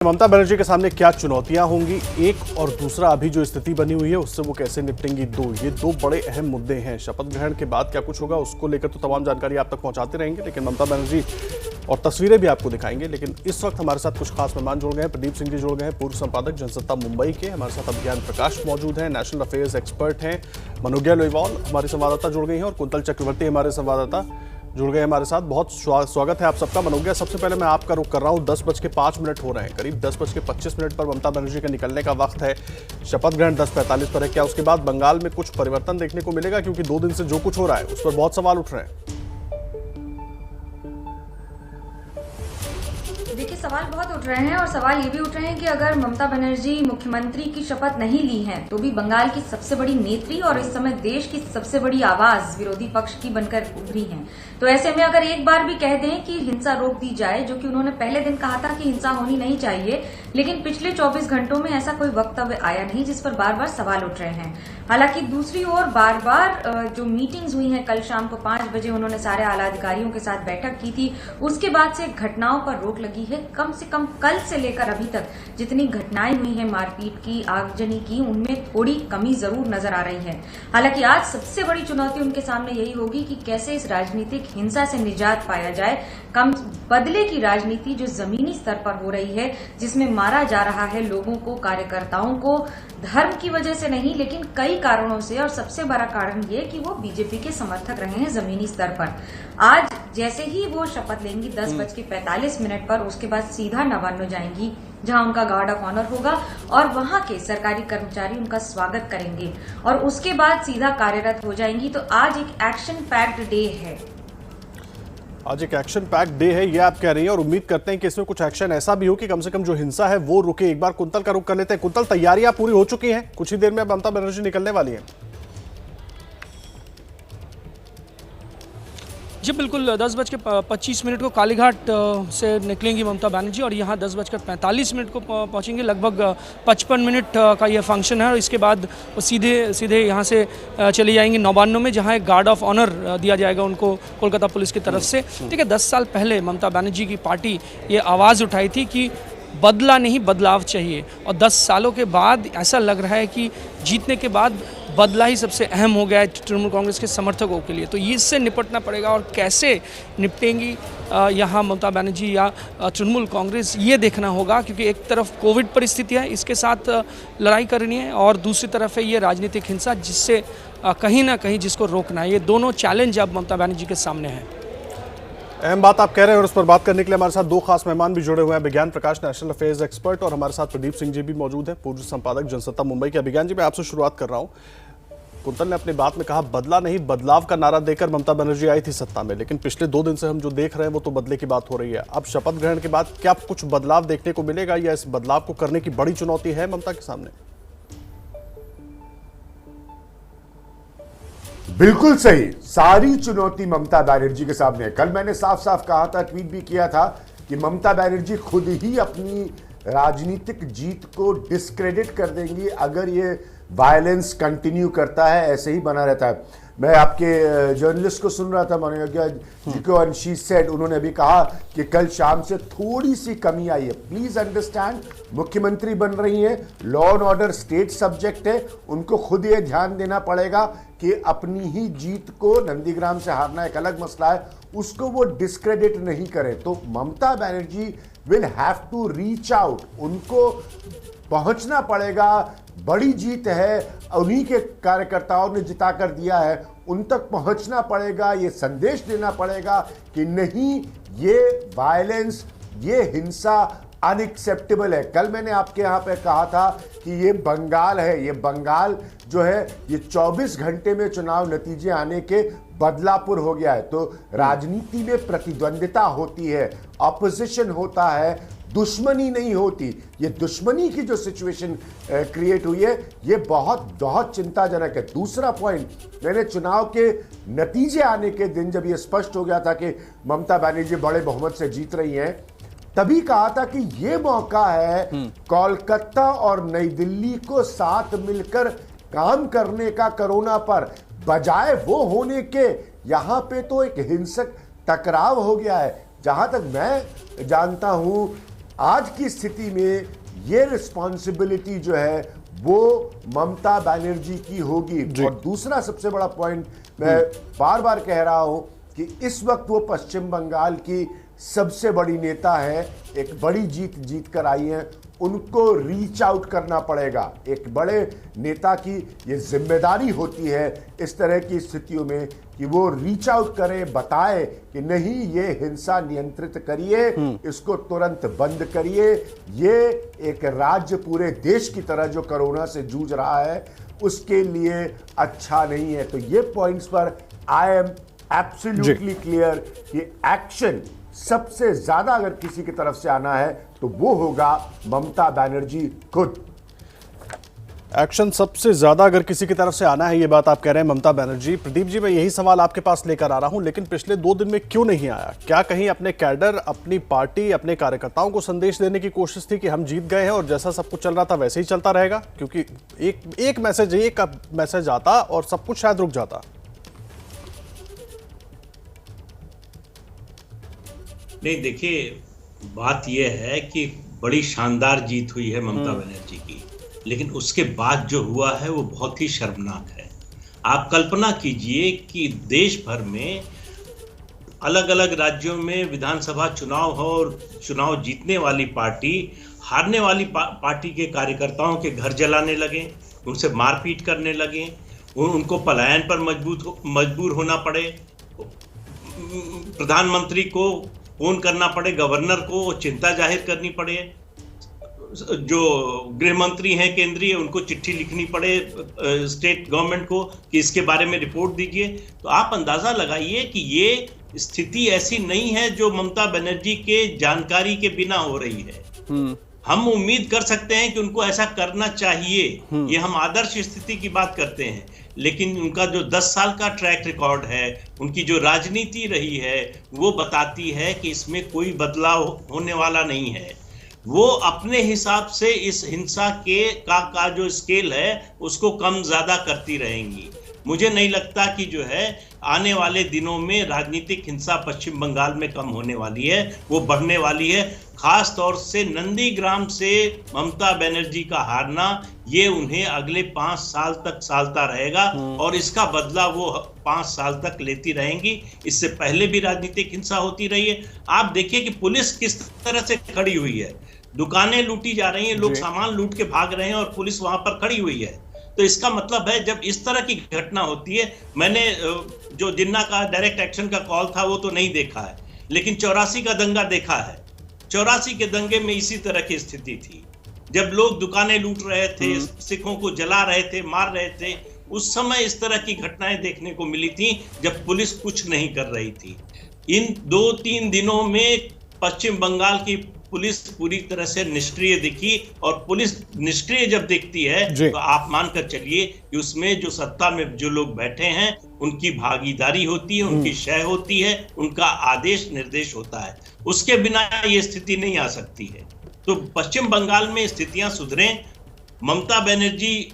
ममता बनर्जी के सामने क्या चुनौतियां होंगी, एक और दूसरा अभी जो स्थिति बनी हुई है उससे वो कैसे निपटेंगी, ये दो बड़े अहम मुद्दे हैं। शपथ ग्रहण के बाद क्या कुछ होगा उसको लेकर तो तमाम जानकारी आप तक पहुंचाते रहेंगे, लेकिन ममता बनर्जी और तस्वीरें भी आपको दिखाएंगे। लेकिन इस वक्त हमारे साथ कुछ खास मेहमान जुड़ गए हैं। प्रदीप सिंह जी जुड़ गए हैं, पूर्व संपादक जनसत्ता मुंबई के। हमारे साथ अभिज्ञान प्रकाश मौजूद हैं, नेशनल अफेयर्स एक्सपर्ट हैं। मनोज्ञा लोईवाल हमारी संवाददाता जुड़ गई हैं और कुंतल चक्रवर्ती हमारे संवाददाता जुड़ गए हमारे साथ। बहुत स्वागत है आप सबका। मनोज्ञा, सबसे पहले मैं आपका रुख कर रहा हूँ। 10:05 हो रहे हैं, करीब 10:25 पर ममता बनर्जी के निकलने का वक्त है। शपथ ग्रहण 10:45 पर है। क्या उसके बाद बंगाल में कुछ परिवर्तन देखने को मिलेगा, क्योंकि 2 दिन से जो कुछ हो रहा है उस पर बहुत सवाल उठ रहे हैं? देखिए, सवाल बहुत उठ रहे हैं और सवाल ये भी उठ रहे हैं कि अगर ममता बनर्जी मुख्यमंत्री की शपथ नहीं ली है तो भी बंगाल की सबसे बड़ी नेत्री और इस समय देश की सबसे बड़ी आवाज विरोधी पक्ष की बनकर उभरी हैं। तो ऐसे में अगर एक बार भी कह दें कि हिंसा रोक दी जाए, जो कि उन्होंने पहले दिन कहा था कि हिंसा होनी नहीं चाहिए, लेकिन पिछले 24 घंटों में ऐसा कोई वक्तव्य आया नहीं, जिस पर बार बार सवाल उठ रहे हैं। हालांकि दूसरी ओर बार बार जो मीटिंग्स हुई हैं, कल शाम को 5 बजे उन्होंने सारे आला अधिकारियों के साथ बैठक की थी, उसके बाद से घटनाओं पर रोक लगी है। कम से कम कल से लेकर अभी तक जितनी घटनाएं हुई हैं मारपीट की, आगजनी की, उनमें थोड़ी कमी जरूर नजर आ रही है। हालांकि आज सबसे बड़ी चुनौती उनके सामने यही होगी कि कैसे इस राजनीतिक हिंसा से निजात पाया जाए। कम बदले की राजनीति जो जमीनी स्तर पर हो रही है, जिसमें मारा जा रहा है लोगों को, कार्यकर्ताओं को, धर्म की वजह से नहीं लेकिन कई कारणों से, और सबसे बड़ा कारण ये कि वो बीजेपी के समर्थक रहे हैं जमीनी स्तर पर। आज जैसे ही वो शपथ लेंगी 10:45 पर, उसके बाद सीधा नवान्न जाएंगी, जहां उनका गार्ड ऑफ ऑनर होगा और वहां के सरकारी कर्मचारी उनका स्वागत करेंगे और उसके बाद सीधा कार्यरत हो जाएंगी। तो आज एक एक्शन पैक्ड डे है। आज एक एक्शन पैक्ड डे है, ये आप कह रही हैं, और उम्मीद करते हैं कि इसमें कुछ एक्शन ऐसा भी हो कि कम से कम जो हिंसा है वो रुके। एक बार कुंतल का रुख कर लेते हैं। कुंतल, तैयारियां पूरी हो चुकी हैं, कुछ ही देर में ममता बनर्जी निकलने वाली है। जी बिल्कुल, 10:25 को कालीघाट से निकलेंगी ममता बनर्जी और यहाँ 10:45 को पहुँचेंगे। लगभग 55 मिनट का यह फंक्शन है और इसके बाद वो सीधे यहाँ से चले जाएंगे नवान्न में, जहाँ एक गार्ड ऑफ ऑनर दिया जाएगा उनको कोलकाता पुलिस की तरफ से। ठीक है, 10 साल पहले ममता बनर्जी की पार्टी ये आवाज़ उठाई थी कि बदला नहीं, बदलाव चाहिए, और 10 सालों के बाद ऐसा लग रहा है कि जीतने के बाद बदला ही सबसे अहम हो गया है तृणमूल कांग्रेस के समर्थकों के लिए। तो इससे निपटना पड़ेगा, और कैसे निपटेंगी यहाँ ममता बनर्जी या तृणमूल कांग्रेस, ये देखना होगा, क्योंकि एक तरफ कोविड परिस्थिति है, इसके साथ लड़ाई करनी है, और दूसरी तरफ है ये राजनीतिक हिंसा, जिससे कहीं ना कहीं जिसको रोकना है। ये दोनों चैलेंज अब ममता बनर्जी के सामने हैं। अहम बात आप कह रहे हैं और उस पर बात करने के लिए हमारे साथ 2 खास मेहमान भी जुड़े हुए हैं। अभिज्ञान प्रकाश, नेशनल अफेयर्स एक्सपर्ट, और हमारे साथ प्रदीप सिंह जी भी मौजूद हैं, पूर्व संपादक जनसत्ता मुंबई के। अभिज्ञान जी, मैं आपसे शुरुआत कर रहा हूं। कुंतल ने अपनी बात में कहा बदला नहीं, बदलाव का नारा देकर ममता बनर्जी आई थी सत्ता में, लेकिन पिछले 2 दिन से हम जो देख रहे हैं वो तो बदले की बात हो रही है। अब शपथ ग्रहण के बाद क्या कुछ बदलाव देखने को मिलेगा, या इस बदलाव को करने की बड़ी चुनौती है ममता के सामने? बिल्कुल सही, सारी चुनौती ममता बनर्जी के सामने है। कल मैंने साफ साफ कहा था, ट्वीट भी किया था कि ममता बनर्जी खुद ही अपनी राजनीतिक जीत को डिस्क्रेडिट कर देंगी अगर ये वायलेंस कंटिन्यू करता है, ऐसे ही बना रहता है। मैं आपके जर्नलिस्ट को सुन रहा था, मनोज्ञा जी को, एंड शी सेड, उन्होंने अभी कहा कि कल शाम से थोड़ी सी कमी आई है। प्लीज अंडरस्टैंड, मुख्यमंत्री बन रही हैं, law and order state subject है, उनको खुद ये ध्यान देना पड़ेगा कि अपनी ही जीत को, नंदीग्राम से हारना एक अलग मसला है, उसको वो डिस्क्रेडिट नहीं करें। तो Mamata Banerjee will have to reach out, उनको पहुंचना पड़ेगा। बड़ी जीत है, उन्हीं के कार्यकर्ताओं ने जिता कर दिया है, उन तक पहुंचना पड़ेगा। ये संदेश देना पड़ेगा कि नहीं, ये वायलेंस, ये हिंसा अनएक्सेप्टेबल है। कल मैंने आपके यहाँ पे कहा था कि ये बंगाल है, ये बंगाल जो है ये 24 घंटे में चुनाव नतीजे आने के बदलापुर हो गया है। तो राजनीति में प्रतिद्वंदिता होती है, ऑपोजिशन होता है, दुश्मनी नहीं होती। ये दुश्मनी की जो सिचुएशन क्रिएट हुई है, ये बहुत बहुत चिंताजनक है। दूसरा पॉइंट, मैंने चुनाव के नतीजे आने के दिन जब ये स्पष्ट हो गया था कि ममता बनर्जी बड़े बहुमत से जीत रही हैं, तभी कहा था कि ये मौका है कोलकाता और नई दिल्ली को साथ मिलकर काम करने का कोरोना पर, बजाय वो होने के यहां पे तो एक हिंसक टकराव हो गया है। जहां तक मैं जानता हूं, आज की स्थिति में ये रिस्पॉन्सिबिलिटी जो है वो ममता बनर्जी की होगी। और दूसरा सबसे बड़ा पॉइंट मैं बार बार कह रहा हूं कि इस वक्त वो पश्चिम बंगाल की सबसे बड़ी नेता है, एक बड़ी जीत कर आई हैं, उनको रीच आउट करना पड़ेगा। एक बड़े नेता की ये जिम्मेदारी होती है इस तरह की स्थितियों में कि वो रीच आउट करे, बताए कि नहीं ये हिंसा नियंत्रित करिए, इसको तुरंत बंद करिए। ये एक राज्य पूरे देश की तरह जो कोरोना से जूझ रहा है उसके लिए अच्छा नहीं है। तो ये पॉइंट्स पर आई एम एब्सोल्युटली क्लियर कि एक्शन सबसे ज्यादा अगर किसी की तरफ से आना है तो वो होगा ममता बनर्जी खुद। एक्शन सबसे ज्यादा अगर किसी की तरफ से आना है, ये बात आप कह रहे हैं ममता बनर्जी। प्रदीप जी, मैं यही सवाल आपके पास लेकर आ रहा हूं, लेकिन पिछले 2 दिन में क्यों नहीं आया? क्या कहीं अपने कैडर, अपनी पार्टी, अपने कार्यकर्ताओं को संदेश देने की कोशिश थी कि हम जीत गए हैं और जैसा सब कुछ चल रहा था वैसे ही चलता रहेगा? क्योंकि एक मैसेज आता और सब कुछ शायद रुक जाता। नहीं, देखिए, बात यह है कि बड़ी शानदार जीत हुई है ममता बनर्जी की, लेकिन उसके बाद जो हुआ है वो बहुत ही शर्मनाक है। आप कल्पना कीजिए कि देश भर में अलग अलग राज्यों में विधानसभा चुनाव हो और चुनाव जीतने वाली पार्टी हारने वाली पार्टी के कार्यकर्ताओं के घर जलाने लगे, उनसे मारपीट करने लगे, उनको पलायन पर मजबूर होना पड़े, प्रधानमंत्री को फोन करना पड़े, गवर्नर को चिंता जाहिर करनी पड़े, जो गृह मंत्री हैं केंद्रीय उनको चिट्ठी लिखनी पड़े स्टेट गवर्नमेंट को कि इसके बारे में रिपोर्ट दीजिए। तो आप अंदाजा लगाइए कि ये स्थिति ऐसी नहीं है जो ममता बनर्जी के जानकारी के बिना हो रही है। हम उम्मीद कर सकते हैं कि उनको ऐसा करना चाहिए, ये हम आदर्श स्थिति की बात करते हैं, लेकिन उनका जो 10 साल का ट्रैक रिकॉर्ड है, उनकी जो राजनीति रही है, वो बताती है कि इसमें कोई बदलाव होने वाला नहीं है। वो अपने हिसाब से इस हिंसा का जो स्केल है उसको कम ज्यादा करती रहेंगी। मुझे नहीं लगता कि जो है आने वाले दिनों में राजनीतिक हिंसा पश्चिम बंगाल में कम होने वाली है, वो बढ़ने वाली है। खास तौर से नंदीग्राम से ममता बनर्जी का हारना ये उन्हें अगले 5 साल तक सालता रहेगा और इसका बदला वो 5 साल तक लेती रहेंगी। इससे पहले भी राजनीतिक हिंसा होती रही है। आप देखिए कि पुलिस किस तरह से खड़ी हुई है, दुकानें लूटी जा रही हैं, लोग सामान लूट के भाग रहे हैं और पुलिस वहां पर खड़ी हुई है। तो इसका मतलब है जब इस तरह की घटना होती है, मैंने जो जिन्ना का डायरेक्ट एक्शन का कॉल था वो तो नहीं देखा है, लेकिन 84 का दंगा देखा है। 84 के दंगे में इसी तरह की स्थिति थी, जब लोग दुकानें लूट रहे थे, सिखों को जला रहे थे, मार रहे थे। उस समय इस तरह की घटनाएं देखने को मिली थी जब पुलिस कुछ नहीं कर रही थी। इन 2-3 दिनों में पश्चिम बंगाल की पुलिस पूरी तरह से निष्क्रिय दिखी, और पुलिस निष्क्रिय जब दिखती है तो आप मानकर चलिए कि उसमें जो सत्ता में जो लोग बैठे हैं उनकी भागीदारी होती है, उनकी शय होती है, उनका आदेश निर्देश होता है। उसके बिना ये स्थिति नहीं आ सकती है। तो पश्चिम बंगाल में स्थितियां सुधरें। ममता बनर्जी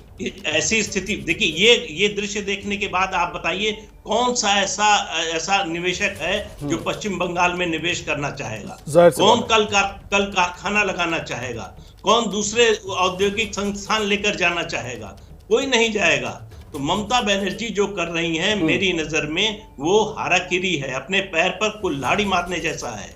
ऐसी स्थिति, देखिए ये दृश्य देखने के बाद आप बताइए कौन सा ऐसा निवेशक है जो पश्चिम बंगाल में निवेश करना चाहेगा? कौन कल कारखाना लगाना चाहेगा? कौन दूसरे औद्योगिक संस्थान लेकर जाना चाहेगा? कोई नहीं जाएगा। तो ममता बनर्जी जो कर रही हैं मेरी नजर में वो हाराकिरी है, अपने पैर पर कुल्हाड़ी मारने जैसा है।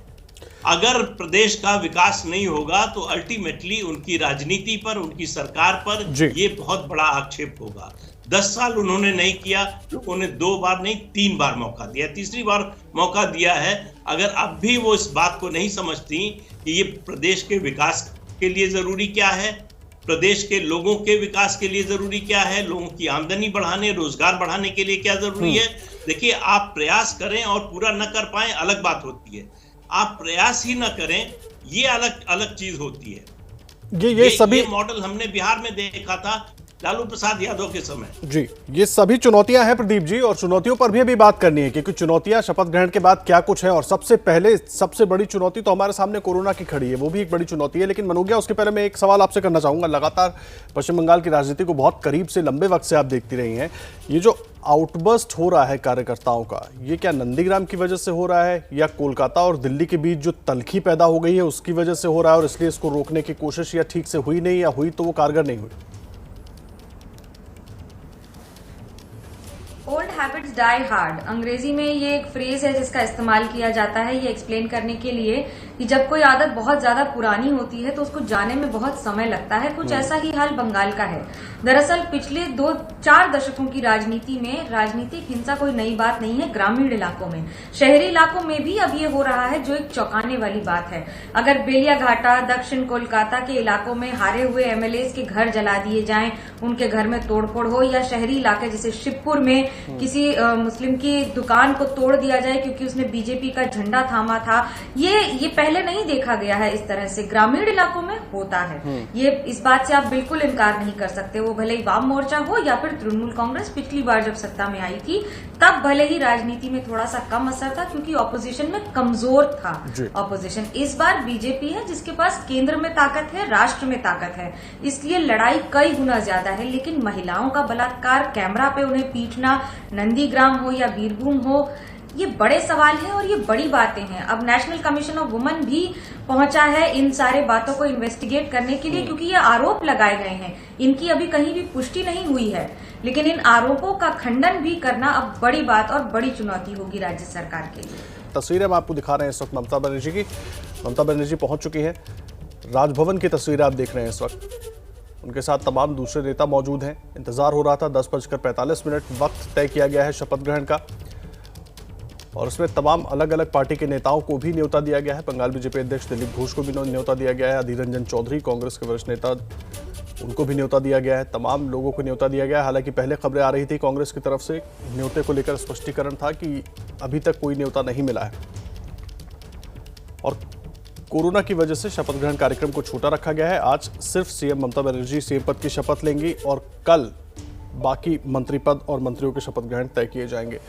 अगर प्रदेश का विकास नहीं होगा तो अल्टीमेटली उनकी राजनीति पर, उनकी सरकार पर ये बहुत बड़ा आक्षेप होगा। 10 साल उन्होंने नहीं किया, उन्हें 2 बार नहीं 3 बार मौका दिया, तीसरी बार मौका दिया है। अगर अब भी वो इस बात को नहीं समझती कि ये प्रदेश के विकास के लिए जरूरी क्या है, प्रदेश के लोगों के विकास के लिए जरूरी क्या है, लोगों की आमदनी बढ़ाने, रोजगार बढ़ाने के लिए क्या जरूरी है। देखिए, आप प्रयास करें और पूरा न कर पाए अलग बात होती है, आप प्रयास ही ना करें ये अलग चीज होती है। ये सभी मॉडल हमने बिहार में देखा था लालू प्रसाद यादव के समय। जी, ये सभी चुनौतियां हैं प्रदीप जी, और चुनौतियों पर भी अभी बात करनी है, क्योंकि चुनौतियां शपथ ग्रहण के बाद क्या कुछ है। और सबसे पहले सबसे बड़ी चुनौती तो हमारे सामने कोरोना की खड़ी है, वो भी एक बड़ी चुनौती है। लेकिन मनोज्ञा, उसके पहले मैं एक सवाल आपसे करना चाहूंगा। लगातार पश्चिम बंगाल की राजनीति को बहुत करीब से लंबे वक्त से आप देखती रही हैं। ये जो आउटबर्स्ट हो रहा है कार्यकर्ताओं का, ये क्या नंदीग्राम की वजह से हो रहा है, या कोलकाता और दिल्ली के बीच जो तल्खी पैदा हो गई है उसकी वजह से हो रहा है, और इसलिए इसको रोकने की कोशिश या ठीक से हुई नहीं, या हुई तो वो कारगर नहीं हुई? ओल्ड हैबिट्स डाई हार्ड, अंग्रेजी में ये एक फ्रेज है जिसका इस्तेमाल किया जाता है ये एक्सप्लेन करने के लिए कि जब कोई आदत बहुत ज्यादा पुरानी होती है तो उसको जाने में बहुत समय लगता है। कुछ ऐसा ही हाल बंगाल का है। दरअसल पिछले 2-4 दशकों की राजनीति में राजनीतिक हिंसा कोई नई बात नहीं है। ग्रामीण इलाकों में, शहरी इलाकों में भी अब ये हो रहा है, जो एक चौंकाने वाली बात है। अगर बेलियाघाटा, दक्षिण कोलकाता के इलाकों में हारे हुए एमएलए के घर जला दिए जाएं, उनके घर में तोड़फोड़ हो, या शहरी इलाके जैसे शिवपुर में किसी मुस्लिम की दुकान को तोड़ दिया जाए क्योंकि उसने बीजेपी का झंडा थामा था, ये पहले नहीं देखा गया है। इस तरह से ग्रामीण इलाकों में होता है। ये इस बात से आप बिल्कुल इनकार नहीं कर सकते। वो भले ही वाम मोर्चा हो या फिर तृणमूल कांग्रेस पिछली बार जब सत्ता में आई थी, तब भले ही राजनीति में थोड़ा सा कम असर था क्योंकि ऑपोजिशन में कमजोर था ऑपोजिशन। इस बार बीजेपी है जिसके पास केंद्र में ताकत है, राष्ट्र में ताकत है, इसलिए लड़ाई कई गुना ज्यादा है। लेकिन महिलाओं का बलात्कार, कैमरा पे उन्हें पीटना, नंदीग्राम हो या बीरभूम हो, ये बड़े सवाल हैं और ये बड़ी बातें हैं। अब नेशनल कमीशन ऑफ वुमेन भी पहुंचा है इन सारे बातों को इन्वेस्टिगेट करने के लिए, क्योंकि ये आरोप लगाए गए हैं, इनकी अभी कहीं भी पुष्टि नहीं हुई है। लेकिन इन आरोपों का खंडन भी करना अब बड़ी बात और बड़ी चुनौती होगी राज्य सरकार के लिए। तस्वीरें हम आपको दिखा रहे हैं इस वक्त ममता बनर्जी की। ममता बनर्जी पहुंच चुकी हैं। राजभवन की तस्वीरें आप देख रहे हैं इस वक्त। उनके साथ तमाम दूसरे नेता मौजूद हैं। इंतजार हो रहा था, 10:45 वक्त तय किया गया है शपथ ग्रहण का, और उसमें तमाम अलग अलग पार्टी के नेताओं को भी न्योता दिया गया है। बंगाल बीजेपी अध्यक्ष दिलीप घोष को भी न्योता दिया गया है। अधीर रंजन चौधरी, कांग्रेस के वरिष्ठ नेता, उनको भी न्योता दिया गया है। तमाम लोगों को न्योता दिया गया है। हालांकि पहले खबरें आ रही थी कांग्रेस की तरफ से, न्योते को लेकर स्पष्टीकरण था कि अभी तक कोई न्योता नहीं मिला है, और कोरोना की वजह से शपथ ग्रहण कार्यक्रम को छोटा रखा गया है। आज सिर्फ सीएम ममता बनर्जी सीएम पद की शपथ लेंगी, और कल बाकी मंत्री पद और मंत्रियों के शपथ ग्रहण तय किए जाएंगे।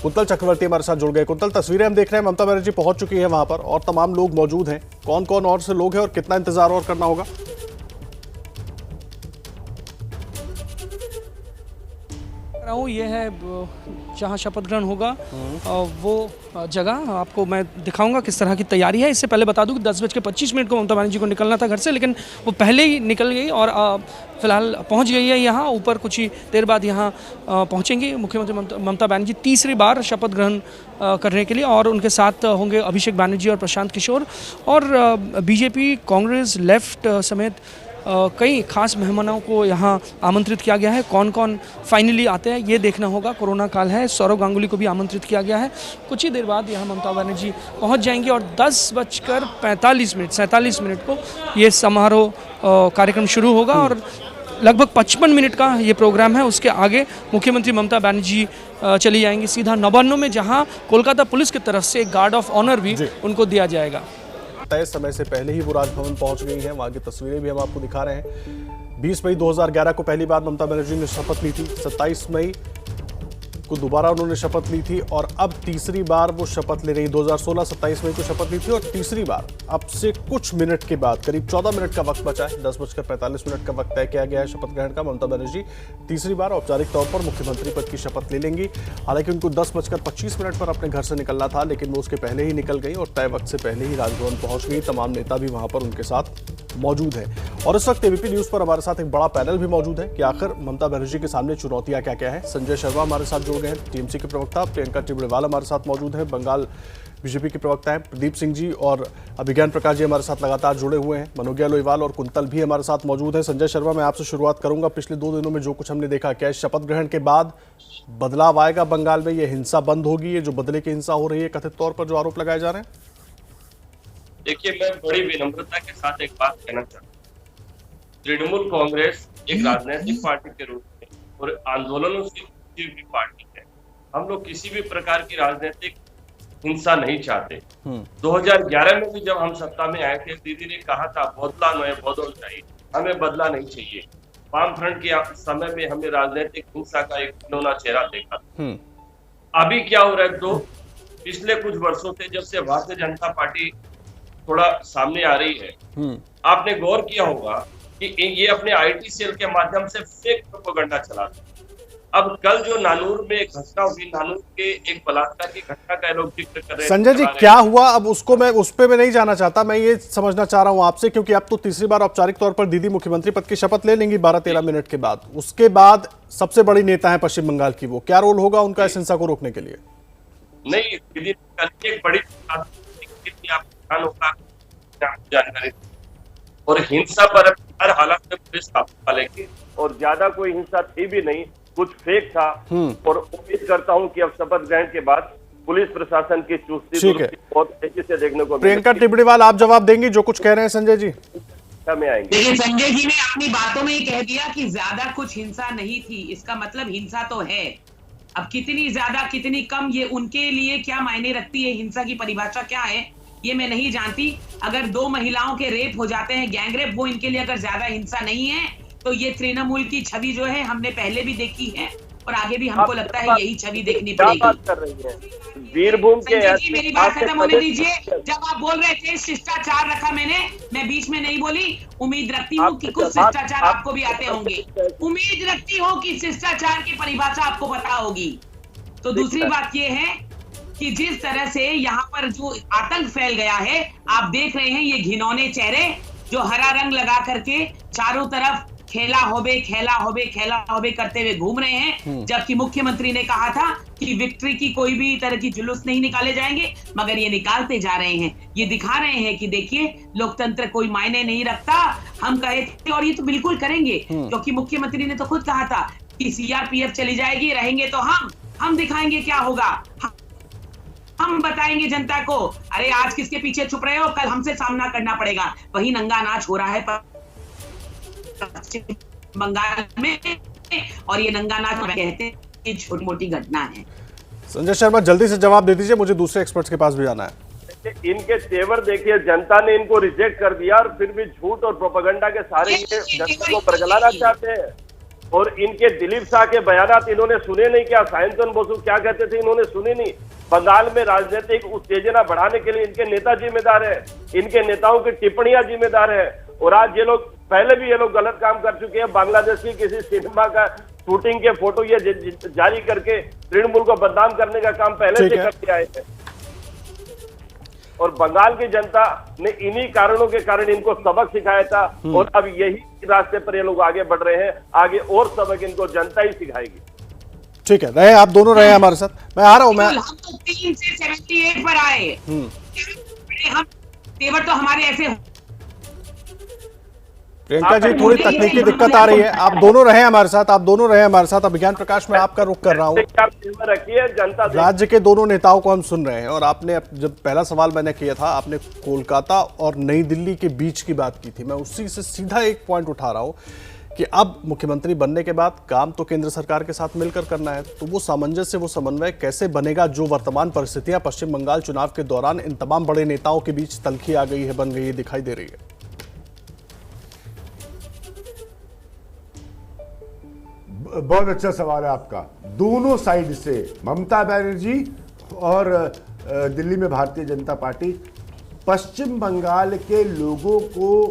कुंतल चक्रवर्ती हमारे साथ जुड़ गए। कुंतल, तस्वीरें हम देख रहे हैं, ममता बनर्जी पहुंच चुकी है वहां पर और तमाम लोग मौजूद हैं। कौन कौन और से लोग हैं और कितना इंतजार और करना होगा? ये है जहाँ शपथ ग्रहण होगा वो जगह आपको मैं दिखाऊंगा किस तरह की तैयारी है। इससे पहले बता दूं कि 10:25 को ममता बनर्जी को निकलना था घर से, लेकिन वो पहले ही निकल गई और फिलहाल पहुंच गई है यहाँ ऊपर। कुछ ही देर बाद यहाँ पहुंचेंगी मुख्यमंत्री ममता बनर्जी तीसरी बार शपथ ग्रहण करने के लिए, और उनके साथ होंगे अभिषेक बनर्जी और प्रशांत किशोर, और बीजेपी, कांग्रेस, लेफ्ट समेत कई खास मेहमानों को यहाँ आमंत्रित किया गया है। कौन कौन फाइनली आते हैं ये देखना होगा। कोरोना काल है, सौरव गांगुली को भी आमंत्रित किया गया है। कुछ ही देर बाद यहाँ ममता बनर्जी पहुँच जाएंगी और 10:47 को ये समारोह कार्यक्रम शुरू होगा, और लगभग 55 मिनट का ये प्रोग्राम है। उसके आगे मुख्यमंत्री ममता बनर्जी चली जाएंगी सीधा नवान्नों में, जहाँ कोलकाता पुलिस की तरफ से गार्ड ऑफ ऑनर भी उनको दिया जाएगा। तय समय से पहले ही वो राजभवन पहुंच गई हैं। वहां की तस्वीरें भी हम आपको दिखा रहे हैं। 20 मई 2011 को पहली बार ममता बनर्जी ने शपथ ली थी। 27 मई को दोबारा उन्होंने शपथ ली थी, और अब तीसरी बार वो शपथ ले रही। 2016 27 मई को शपथ ली थी, और तीसरी बार अब से कुछ मिनट के बाद, करीब 14 मिनट का वक्त बचा है। 10:45 का वक्त तय किया गया है शपथ ग्रहण का। ममता बनर्जी तीसरी बार औपचारिक तौर पर मुख्यमंत्री पद की शपथ ले लेंगी। हालांकि उनको 10:25 पर अपने घर से निकलना था, लेकिन वो उसके पहले ही निकल गई और तय वक्त से पहले ही राजभवन पहुंच गई। तमाम नेता भी वहां पर उनके साथ मौजूद है, और इस वक्त एबीपी न्यूज पर हमारे साथ एक बड़ा पैनल भी मौजूद है कि आखिर ममता बनर्जी के सामने चुनौतियां क्या क्या है। संजय शर्मा हमारे साथ जुड़ गए हैं, टीएमसी के प्रवक्ता। प्रियंका टिबड़ेवाल हमारे साथ मौजूद है, बंगाल बीजेपी के प्रवक्ता हैं। प्रदीप सिंह जी और अभिज्ञान प्रकाश जी हमारे साथ लगातार जुड़े हुए हैं। मनोज्ञा लोईवाल और कुंतल भी हमारे साथ मौजूद हैं। संजय शर्मा, मैं आपसे शुरुआत करूंगा। पिछले 2 दिनों में जो कुछ हमने देखा, क्या शपथ ग्रहण के बाद बदलाव आएगा बंगाल में? ये हिंसा बंद होगी? ये जो बदले की हिंसा हो रही है कथित तौर पर, जो आरोप लगाए जा रहे हैं? देखिए, मैं बड़ी विनम्रता के साथ एक बात कहना चाहता हूँ। तृणमूल कांग्रेस एक राजनीतिक पार्टी के रूप में और आंदोलनों से जुड़ी हुई पार्टी है। हम लोग किसी भी प्रकार की राजनीतिक हिंसा नहीं चाहते। 2011 में भी जब हम सत्ता में आए थे, दीदी ने कहा था बदला नहीं, बदल चाहिए, हमें बदला नहीं चाहिए। वाम फ्रंट के समय में हमने राजनीतिक हिंसा का एक घिनौना चेहरा देखा। अभी क्या हो रहा है, तो पिछले कुछ वर्षों से जब से भारतीय जनता पार्टी थोड़ा सामने आ रही है, आपने गौर किया होगा कि ये अपने आईटी सेल के माध्यम से फेक प्रोपेगेंडा चलाते हैं। अब कल जो नानूर में एक घटना हुई, नानूर के एक बलात्कार की घटना का लोग जिक्र कर रहे हैं। संजय जी, क्या हुआ अब उसको मैं उस पे मैं नहीं जाना चाहता, मैं ये समझना चाह रहा हूं आपसे, क्योंकि अब तो तीसरी बार औपचारिक तौर पर दीदी मुख्यमंत्री पद की शपथ ले लेंगी 12-13 मिनट के बाद। उसके बाद सबसे बड़ी नेता है पश्चिम बंगाल की, वो क्या रोल होगा उनका इस हिंसा को रोकने के लिए? नहीं, दीदी एक बड़ी जानकारी और हिंसा पर हर हालत में पुलिस काबू पालेगी, और ज्यादा कोई हिंसा थी भी नहीं, कुछ फेक था। और उम्मीद करता हूं कि अब शपथ ग्रहण के बाद पुलिस प्रशासन की चुस्ती बहुत तेजी से देखने को। प्रियंका टिबड़ीवाल, आप जवाब देंगी जो कुछ कह रहे हैं संजय जी? में आएंगे। देखिए, संजय जी ने अपनी बातों में ही कह दिया कि ज्यादा कुछ हिंसा नहीं थी, इसका मतलब हिंसा तो है। अब कितनी ज्यादा कितनी कम, ये उनके लिए क्या मायने रखती है, हिंसा की परिभाषा क्या है ये मैं नहीं जानती। अगर 2 महिलाओं के रेप हो जाते हैं, गैंग रेप, वो इनके लिए अगर ज्यादा हिंसा नहीं है, तो ये तृणमूल की छवि जो है हमने पहले भी देखी है और आगे भी हमको लगता है यही छवि देखनी पड़ेगी। बात कर रही है वीरभूम के, जी मेरी बात खत्म होने दीजिए। जब आप बोल रहे थे शिष्टाचार रखा मैंने, मैं बीच में नहीं बोली। उम्मीद रखती हूँ कि कुछ शिष्टाचार आपको भी आते होंगे, उम्मीद रखती हूँ कि शिष्टाचार की परिभाषा आपको पता होगी। तो दूसरी बात ये है कि जिस तरह से यहाँ पर जो आतंक फैल गया है, आप देख रहे हैं ये घिनौने चेहरे जो हरा रंग लगा करके चारों तरफ खेला होबे करते हुए घूम रहे हैं, जबकि मुख्यमंत्री ने कहा था कि विक्ट्री की कोई भी तरह की जुलूस नहीं निकाले जाएंगे, मगर ये निकालते जा रहे हैं। ये दिखा रहे हैं कि देखिए लोकतंत्र कोई मायने नहीं रखता। हम कहे थे और ये तो बिल्कुल करेंगे, क्योंकि मुख्यमंत्री ने तो खुद कहा था कि सीआरपीएफ चली जाएगी, रहेंगे तो हम दिखाएंगे क्या होगा, हम बताएंगे जनता को। अरे आज किसके पीछे छुप रहे हो, कल हमसे सामना करना पड़ेगा। वही नंगा नाच हो रहा है पश्चिम बंगाल में, और ये नंगा नाच कहते हैं छोटी मोटी घटना है। संजय शर्मा, जल्दी से जवाब दे दीजिए, मुझे दूसरे एक्सपर्ट्स के पास भी जाना है। इनके तेवर देखिए, जनता ने इनको रिजेक्ट कर दिया और फिर भी झूठ और प्रोपेगेंडा के सारे ये जनता को बरगलाना चाहते हैं। और इनके दिलीप शाह के बयानात इन्होंने सुने नहीं क्या? साइंसन बसु क्या कहते थे, इन्होंने सुने नहीं। बंगाल में राजनीतिक उत्तेजना बढ़ाने के लिए इनके नेता जिम्मेदार है, इनके नेताओं की टिप्पणियां जिम्मेदार है। और आज ये लोग, पहले भी ये लोग गलत काम कर चुके हैं। बांग्लादेश की किसी सिनेमा का शूटिंग के फोटो ये जारी करके तृणमूल को बदनाम करने का काम पहले से करते आए थे। और बंगाल की जनता ने इन्हीं कारणों के कारण इनको सबक सिखाया था, और अब यही रास्ते पर ये लोग आगे बढ़ रहे हैं। आगे और सबक इनको जनता ही सिखाएगी। ठीक है, रहे आप दोनों रहे हमारे साथ। मैं आ रहा हूं। मैं हम तो 3 से 78 पर आए, हम तेवर तो हमारे ऐसे। प्रियंका जी, थोड़ी तकनीकी दिक्कत आ रही है। आप दोनों रहे हमारे साथ, अभिज्ञान प्रकाश में आपका रुख कर रहा हूं। राज्य के दोनों नेताओं को हम सुन रहे हैं, और आपने जब पहला सवाल मैंने किया था, आपने कोलकाता और नई दिल्ली के बीच की बात की थी। मैं उसी से सीधा एक पॉइंट उठा रहा हूं कि अब मुख्यमंत्री बनने के बाद काम तो केंद्र सरकार के साथ मिलकर करना है, तो वो सामंजस्य, वो समन्वय कैसे बनेगा, जो वर्तमान परिस्थितियां पश्चिम बंगाल चुनाव के दौरान इन तमाम बड़े नेताओं के बीच तलखी आ गई है, बन गई है, दिखाई दे रही है। बहुत अच्छा सवाल है आपका। दोनों साइड से, ममता बनर्जी और दिल्ली में भारतीय जनता पार्टी, पश्चिम बंगाल के लोगों को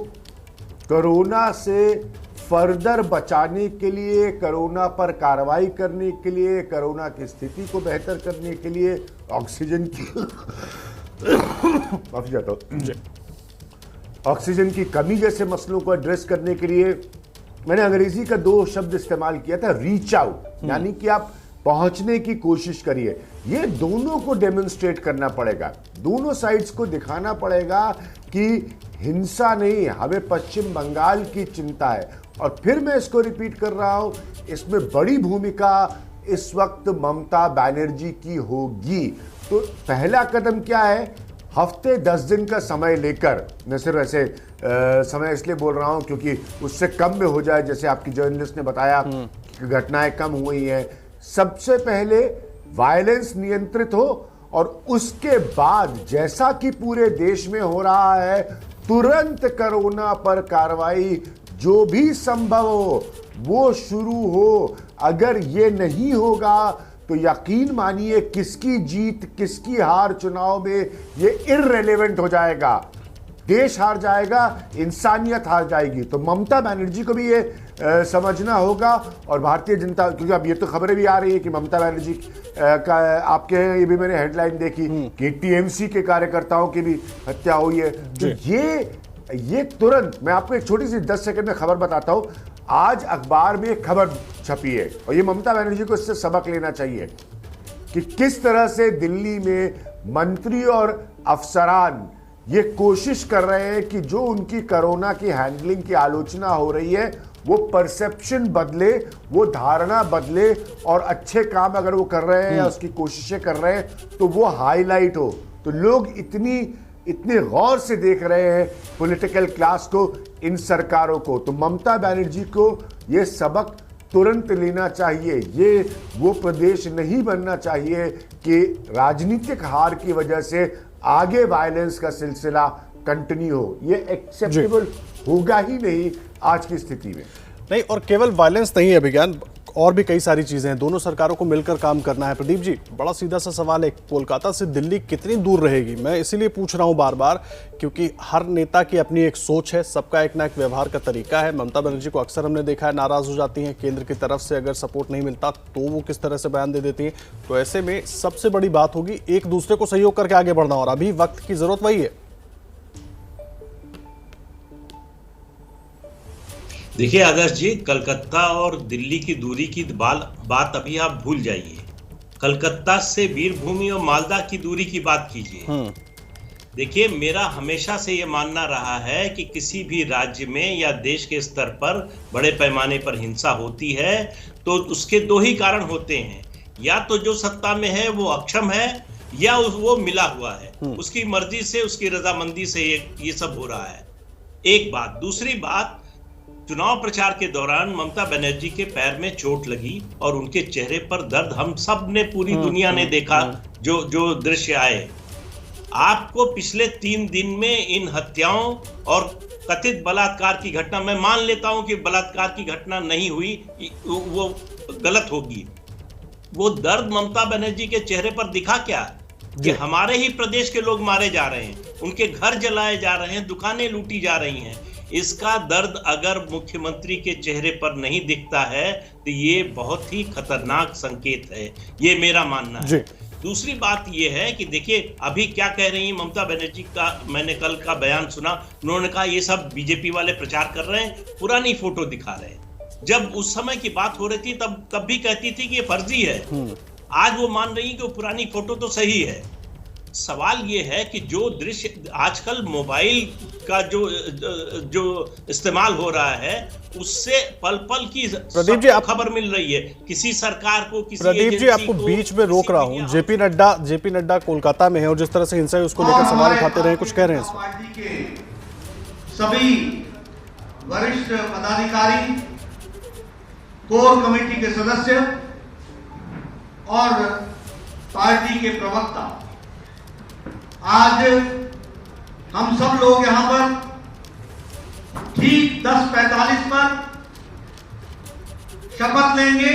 कोरोना से फर्दर बचाने के लिए, कोरोना पर कार्रवाई करने के लिए, कोरोना की स्थिति को बेहतर करने के लिए, ऑक्सीजन की माफी चाहता हूं, ऑक्सीजन की कमी जैसे मसलों को एड्रेस करने के लिए मैंने अंग्रेजी का 2 शब्द इस्तेमाल किया था, रीच आउट, यानी कि आप पहुंचने की कोशिश करिए। ये दोनों को डेमोन्स्ट्रेट करना पड़ेगा, दोनों साइड्स को दिखाना पड़ेगा कि हिंसा नहीं, हमें पश्चिम बंगाल की चिंता है। और फिर मैं इसको रिपीट कर रहा हूं, इसमें बड़ी भूमिका इस वक्त ममता बनर्जी की होगी। तो पहला कदम क्या है? हफ्ते 10 दिन का समय लेकर, मैं सिर्फ ऐसे समय इसलिए बोल रहा हूं क्योंकि उससे कम में हो जाए, जैसे आपकी जर्नलिस्ट ने बताया कि घटनाएं कम हुई हैं। सबसे पहले वायलेंस नियंत्रित हो, और उसके बाद जैसा कि पूरे देश में हो रहा है, तुरंत कोरोना पर कार्रवाई जो भी संभव हो वो शुरू हो। अगर ये नहीं होगा तो यकीन मानिए किसकी जीत किसकी हार चुनाव में ये इररिलेवेंट हो जाएगा। देश हार जाएगा, इंसानियत हार जाएगी। तो ममता बनर्जी को भी ये समझना होगा और भारतीय जनता, क्योंकि अब ये तो खबरें भी आ रही है कि ममता बनर्जी का आपके ये भी मैंने हेडलाइन देखी कि टीएमसी के कार्यकर्ताओं की भी हत्या हुई है। तो ये तुरंत, मैं आपको एक छोटी सी 10 सेकंड में खबर बताता हूं। आज अखबार में एक खबर छपी है और ये ममता बनर्जी को इससे सबक लेना चाहिए कि किस तरह से दिल्ली में मंत्री और अफसरान ये कोशिश कर रहे हैं कि जो उनकी कोरोना की हैंडलिंग की आलोचना हो रही है वो परसेप्शन बदले, वो धारणा बदले और अच्छे काम अगर वो कर रहे हैं या उसकी कोशिशें कर रहे हैं तो वो हाईलाइट हो। तो लोग इतने गौर से देख रहे हैं पॉलिटिकल क्लास को, इन सरकारों को। तो ममता बनर्जी को ये सबक तुरंत लेना चाहिए। ये वो प्रदेश नहीं बनना चाहिए कि राजनीतिक हार की वजह से आगे वायलेंस का सिलसिला कंटिन्यू हो। ये एक्सेप्टेबल होगा ही नहीं आज की स्थिति में। नहीं, और केवल वायलेंस नहीं है विज्ञान, और भी कई सारी चीजें हैं। दोनों सरकारों को मिलकर काम करना है। प्रदीप जी, बड़ा सीधा सा सवाल है, कोलकाता से दिल्ली कितनी दूर रहेगी? मैं इसीलिए पूछ रहा हूं बार बार क्योंकि हर नेता की अपनी एक सोच है, सबका एक ना एक व्यवहार का तरीका है। ममता बनर्जी को अक्सर हमने देखा है नाराज हो जाती हैं, केंद्र की तरफ से अगर सपोर्ट नहीं मिलता तो वो किस तरह से बयान दे देती हैं। तो ऐसे में सबसे बड़ी बात होगी एक दूसरे को सहयोग करके आगे बढ़ना, और अभी वक्त की जरूरत वही है। देखिए आदर्श जी, कलकत्ता और दिल्ली की दूरी की बात अभी आप भूल जाइए। कलकत्ता से वीरभूमि और मालदा की दूरी की बात कीजिए। देखिए, मेरा हमेशा से ये मानना रहा है कि किसी भी राज्य में या देश के स्तर पर बड़े पैमाने पर हिंसा होती है तो उसके दो ही कारण होते हैं, या तो जो सत्ता में है वो अक्षम है या वो मिला हुआ है, उसकी मर्जी से, उसकी रजामंदी से ये सब हो रहा है। एक बात। दूसरी बात, चुनाव प्रचार के दौरान ममता बनर्जी के पैर में चोट लगी और उनके चेहरे पर दर्द हम सब ने, पूरी दुनिया ने देखा जो दृश्य आए। आपको पिछले 3 दिन में इन हत्याओं और कथित बलात्कार की घटना, मैं मान लेता हूं कि बलात्कार की घटना नहीं हुई, वो गलत होगी, वो दर्द ममता बनर्जी के चेहरे पर दिखा क्या कि हमारे ही प्रदेश के लोग मारे जा रहे हैं, उनके घर जलाए जा रहे हैं, दुकानें लूटी जा रही हैं। इसका दर्द अगर मुख्यमंत्री के चेहरे पर नहीं दिखता है तो ये बहुत ही खतरनाक संकेत है, ये मेरा मानना है। दूसरी बात ये है कि देखिए अभी क्या कह रही है ममता बनर्जी का, मैंने कल का बयान सुना, उन्होंने कहा ये सब बीजेपी वाले प्रचार कर रहे हैं, पुरानी फोटो दिखा रहे हैं। जब उस समय की बात हो रही थी तब भी कहती थी कि ये फर्जी है। आज वो मान रही है कि वो पुरानी फोटो तो सही है। सवाल ये है कि जो दृश्य आजकल मोबाइल का जो इस्तेमाल हो रहा है उससे पल पल की प्रदीप जी आप खबर मिल रही है, किसी सरकार को, किसी प्रदीप जी आपको बीच में रोक रहा हूं। जेपी नड्डा कोलकाता में है और जिस तरह से हिंसा है उसको लेकर सवाल उठाते रहे, कुछ कह रहे हैं। पार्टी के सभी वरिष्ठ पदाधिकारी, कोर कमेटी के सदस्य और पार्टी के प्रवक्ता, आज हम सब लोग यहां पर ठीक 10:45 पर शपथ लेंगे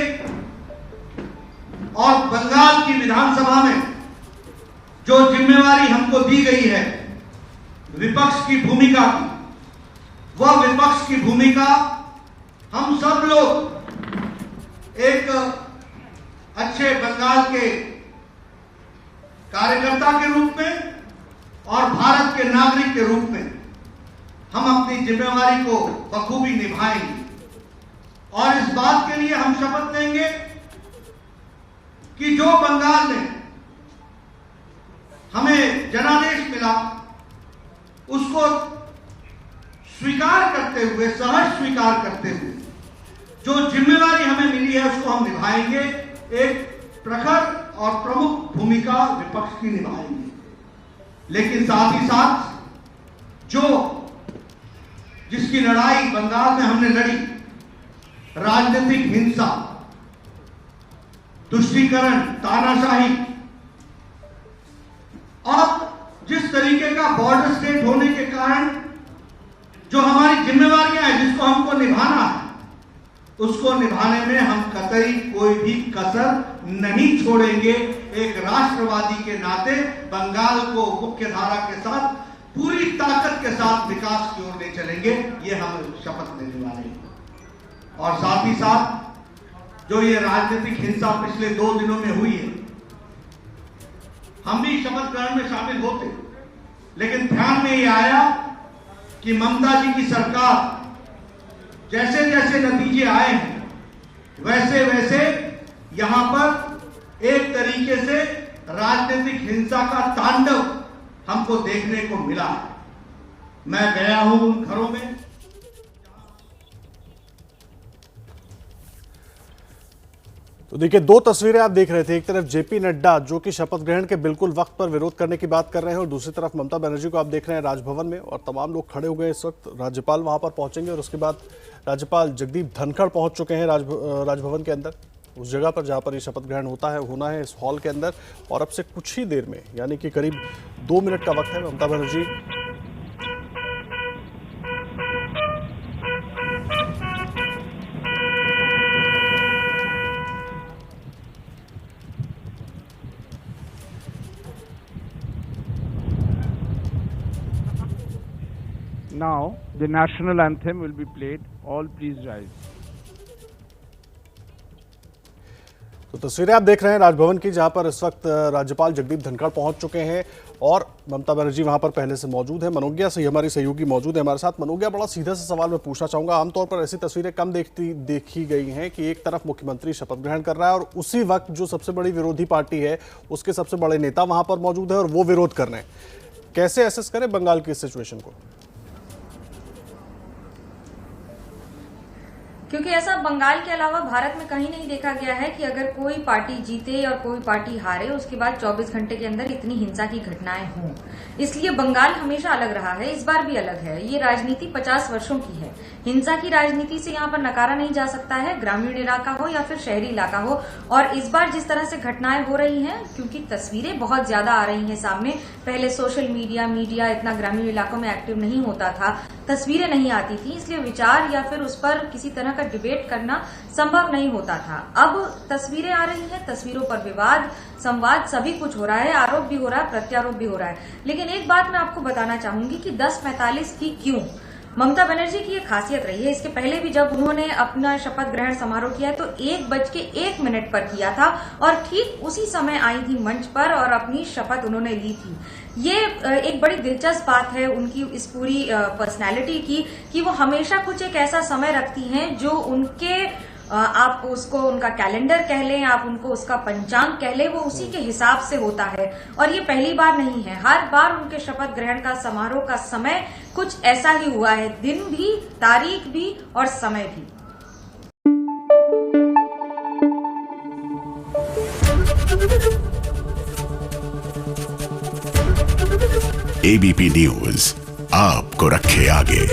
और बंगाल की विधानसभा में जो जिम्मेवारी हमको दी गई है विपक्ष की भूमिका की, वह विपक्ष की भूमिका हम सब लोग एक अच्छे बंगाल के कार्यकर्ता के रूप में और भारत के नागरिक के रूप में हम अपनी जिम्मेवारी को बखूबी निभाएंगे। और इस बात के लिए हम शपथ लेंगे कि जो बंगाल में हमें जनादेश मिला उसको स्वीकार करते हुए, सहज स्वीकार करते हुए, जो जिम्मेवारी हमें मिली है उसको हम निभाएंगे। एक प्रखर और प्रमुख भूमिका विपक्ष की निभाएंगे, लेकिन साथ ही साथ जिसकी लड़ाई बंगाल में हमने लड़ी, राजनीतिक हिंसा, तुष्टीकरण, तानाशाही और जिस तरीके का बॉर्डर स्टेट होने के कारण जो हमारी जिम्मेवारियां हैं जिसको हमको उसको निभाने में हम कतई कोई भी कसर नहीं छोड़ेंगे। एक राष्ट्रवादी के नाते बंगाल को मुख्य धारा के साथ पूरी ताकत के साथ विकास की ओर ले चलेंगे, ये हम शपथ लेने वाले हैं। और साथ ही साथ जो ये राजनीतिक हिंसा पिछले 2 दिनों में हुई है, हम भी शपथ ग्रहण में शामिल होते, लेकिन ध्यान में ये आया कि ममता जी की सरकार जैसे जैसे नतीजे आए हैं वैसे वैसे यहां पर एक तरीके से राजनीतिक हिंसा का तांडव हमको देखने को मिला है। मैं गया हूं उन घरों में। तो देखिए, 2 तस्वीरें आप देख रहे थे। एक तरफ जेपी नड्डा जो कि शपथ ग्रहण के बिल्कुल वक्त पर विरोध करने की बात कर रहे हैं, और दूसरी तरफ ममता बनर्जी को आप देख रहे हैं राजभवन में, और तमाम लोग खड़े हो गए इस वक्त। राज्यपाल वहां पर पहुंचेंगे और उसके बाद राज्यपाल जगदीप धनखड़ पहुंच चुके हैं राजभवन के अंदर, उस जगह पर जहां पर ये शपथ ग्रहण होना है इस हॉल के अंदर। और अब से कुछ ही देर में, यानी कि करीब 2 मिनट का वक्त है, Mamata Banerjee Now the national anthem will be played. All please rise. तो तस्वीरें आप देख रहे हैं राजभवन की, जहां पर इस वक्त राज्यपाल जगदीप धनखड़ पहुंच चुके हैं और ममता बनर्जी वहां पर पहले से मौजूद है। मनोज्ञा से हमारी सहयोगी मौजूद है हमारे साथ। मनोज्ञा, बड़ा सीधा सा सवाल मैं पूछना चाहूंगा। आमतौर पर ऐसी तस्वीरें कम देखी गई हैं कि एक तरफ मुख्यमंत्री शपथ ग्रहण कर रहा है और उसी वक्त जो सबसे बड़ी विरोधी पार्टी है उसके सबसे बड़े नेता वहां पर मौजूद है और वो विरोध कर रहे हैं। कैसे एसेस करें बंगाल की इस सिचुएशन को? क्योंकि ऐसा बंगाल के अलावा भारत में कहीं नहीं देखा गया है कि अगर कोई पार्टी जीते और कोई पार्टी हारे, उसके बाद 24 घंटे के अंदर इतनी हिंसा की घटनाएं हों। इसलिए बंगाल हमेशा अलग रहा है, इस बार भी अलग है। ये राजनीति 50 वर्षों की है। हिंसा की राजनीति से यहाँ पर नकारा नहीं जा सकता है, ग्रामीण इलाका हो या फिर शहरी इलाका हो। और इस बार जिस तरह से घटनाएं हो रही हैं, क्योंकि तस्वीरें बहुत ज्यादा आ रही हैं सामने, पहले सोशल मीडिया इतना ग्रामीण इलाकों में एक्टिव नहीं होता था, तस्वीरें नहीं आती थी, इसलिए विचार या फिर उस पर किसी तरह का डिबेट करना संभव नहीं होता था। अब तस्वीरें आ रही हैं, तस्वीरों पर विवाद, संवाद, सभी कुछ हो रहा है, आरोप भी हो रहा है, प्रत्यारोप भी हो रहा है। लेकिन एक बात मैं आपको बताना चाहूंगी कि 10:45 की क्यों ममता बनर्जी की ये खासियत रही है। इसके पहले भी जब उन्होंने अपना शपथ ग्रहण समारोह किया तो 1:01 पर किया था और ठीक उसी समय आई थी मंच पर और अपनी शपथ उन्होंने ली थी। ये एक बड़ी दिलचस्प बात है उनकी इस पूरी पर्सनैलिटी की कि वो हमेशा कुछ एक ऐसा समय रखती हैं जो उनके आप उसको उनका कैलेंडर कह लें, आप उनको उसका पंचांग कह लें, वो उसी के हिसाब से होता है। और ये पहली बार नहीं है, हर बार उनके शपथ ग्रहण का समारोह का समय कुछ ऐसा ही हुआ है, दिन भी, तारीख भी और समय भी। ABP न्यूज आपको रखे आगे।